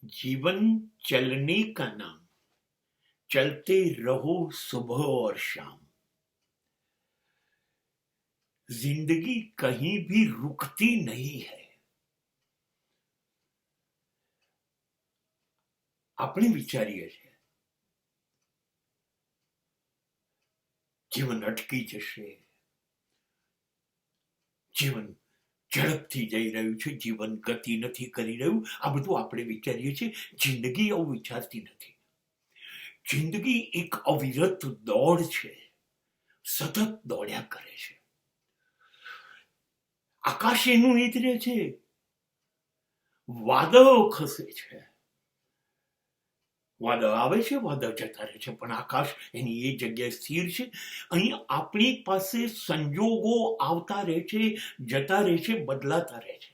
जीवन चलने का नाम, चलते रहो सुबह और शाम। जिंदगी कहीं भी रुकती नहीं है। આપણે વિચારીએ છીએ જીવન અટકી જશે, જીવન ઝડપથી જઈ રહ્યું છે, જીવન ગતિ નથી કરી રહ્યું, આ બધું આપણે વિચારીએ છીએ. જિંદગી આવું વિચારતી નથી. જિંદગી એક અવિરત દોડ છે, સતત દોડ્યા કરે છે. આકાશ એનું એ જ રહે છે, વાદળો ખસે છે, વાદળ આવે છે, વાદળ જતા રહે છે, પણ આકાશ એની એ જગ્યાએ સ્થિર છે. અહીં આપણી પાસે સંજોગો આવતા રહે છે, જતા રહે છે, બદલાતા રહે છે.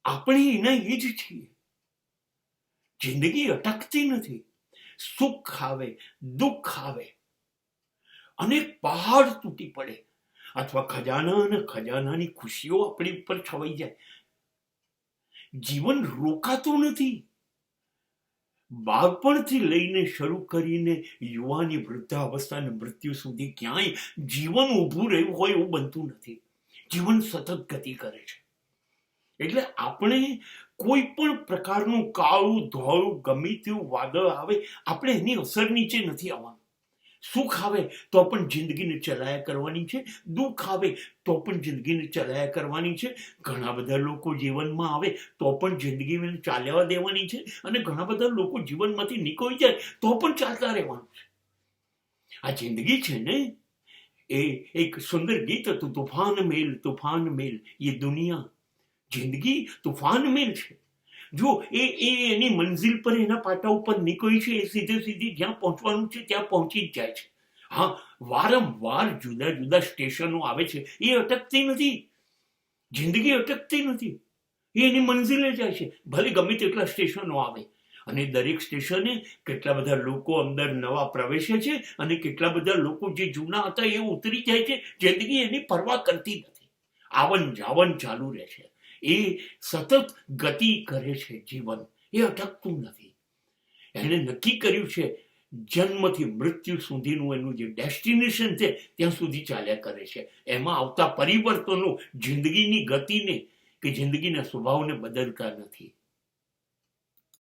આપણે એના એ જ છીએ. જિંદગી અટકતી નથી. સુખ આવે, દુઃખ આવે, અનેક પહાડ તૂટી પડે, અથવા ખજાના અને ખજાનાની ખુશીઓ આપણી ઉપર છવાઈ જાય. જીવન રોકાતું નથી. બાળપણથી લઈને શરૂ કરીને યુવાની, વૃદ્ધાવસ્થા અને મૃત્યુ સુધી ક્યાંય જીવન ઊભું રહ્યું હોય એવું બનતું નથી. જીવન સતત ગતિ કરે છે. એટલે આપણે કોઈ પણ પ્રકારનું કાળું ધોળું ગમે તેવું વાદળ આવે, આપણે એની અસર નીચે નથી આવવાનું. સુખ આવે તો પણ જિંદગીને ચલાયા કરવાની છે, દુઃખ આવે તો પણ જિંદગીને ચલાયા કરવાની છે. ઘણા બધા લોકો જીવનમાં આવે તો પણ જિંદગીને ચાલવા દેવાની છે, અને ઘણા બધા લોકો જીવનમાંથી નીકળી જાય તો પણ ચાલતા રહેવાનું છે. આ જિંદગી છે ને, એ એક સુંદર ગીત હતું, તૂફાન મેલ ये दुनिया. જિંદગી તૂફાન મેલ છે. જો એની મંજિલ પર, એના પાટા ઉપર નીકળી છે, એ સીધી જ્યાં પહોંચવાનું છે ત્યાં પહોંચી જ જાય છે. હા, વારંવાર જુદા જુદા સ્ટેશનો આવે છે, એ અટકતી નથી. જિંદગી અટકતી નથી, એ એની મંજિલે જાય છે, ભલે ગમે તેટલા સ્ટેશનો આવે. અને દરેક સ્ટેશને કેટલા બધા લોકો અંદર નવા પ્રવેશે છે, અને કેટલા બધા લોકો જે જૂના હતા એ ઉતરી જાય છે. જિંદગી એની પરવા કરતી નથી. આવન જાવન ચાલુ રહે છે. એ સતત ગતિ કરે છે. જીવન એ અટકતું નથી. એને નક્કી કર્યું છે જન્મથી મૃત્યુ સુધીનું એનું જે ડેસ્ટિનેશન છે ત્યાં સુધી ચાલ્યા કરે છે. એમાં આવતા પરિવર્તનો જિંદગીની ગતિને કે જિંદગીના સ્વભાવને બદલતા નથી.